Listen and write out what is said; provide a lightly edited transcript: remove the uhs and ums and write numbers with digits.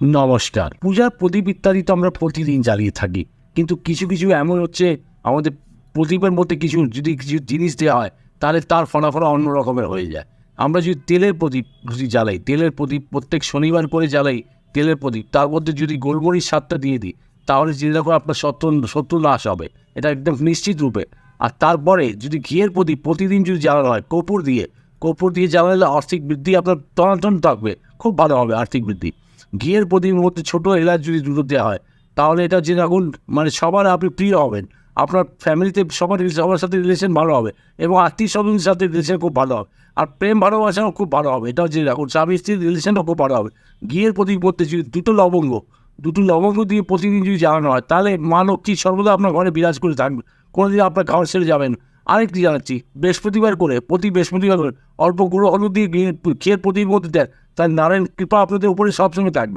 নমস্কার। পূজার প্রদীপ ইত্যাদি তো আমরা প্রতিদিন জ্বালিয়ে থাকি, কিন্তু কিছু কিছু এমন হচ্ছে আমাদের প্রদীপের মধ্যে কিছু জিনিস দেওয়া হয়, তাহলে তার ফলাফল অন্য রকমের হয়ে যায়। আমরা যদি তেলের প্রদীপ জ্বালাই, তেলের প্রদীপ প্রত্যেক শনিবার করে জ্বালাই তেলের প্রদীপ, তার মধ্যে যদি গোলমরিচ স্বাদটা দিয়ে দিই, তাহলে যেরকম আপনার শত্রু নাশ হবে, এটা একদম নিশ্চিত রূপে। আর তারপরে যদি ঘিয়ের প্রদীপ প্রতিদিন যদি জ্বালানো হয় কর্পূর দিয়ে জ্বালালে আর্থিক বৃদ্ধি আপনার টনাটন থাকবে, খুব ভালো হবে আর্থিক বৃদ্ধি। ঘিয়ের প্রদীপের মধ্যে ছোটো এলাচ যদি দুটো দেওয়া হয়, তাহলে এটা যে আগুন মানে সবার আপনি প্রিয় হবেন, আপনার ফ্যামিলিতে সবার সাথে রিলেশন ভালো হবে এবং আত্মীয় স্বজনের সাথে রিলেশন খুব ভালো হবে, আর প্রেম ভালোবাসাও খুব ভালো হবে। এটা হচ্ছে রাখুন, স্বামী স্ত্রীর রিলেশনও খুব ভালো হবে। ঘিয়ের প্রদীপ মধ্যে যদি দুটো লবঙ্গ দিয়ে প্রতিদিন যদি জ্বালানো হয়, তাহলে মা লক্ষ্মী সর্বদা আপনার ঘরে বিরাজ করে থাকবে, কোনোদিন আপনার ঘর ছেড়ে যাবেন। আরেকটি জানাচ্ছি, প্রতি বৃহস্পতিবার করে অল্প গুঁড়ো হলুদ দিয়ে ঘিয়ের প্রদীপের মধ্যে দেন, তার নারায়ণ কৃপা আপনাদের উপরে সবসময় থাকবে।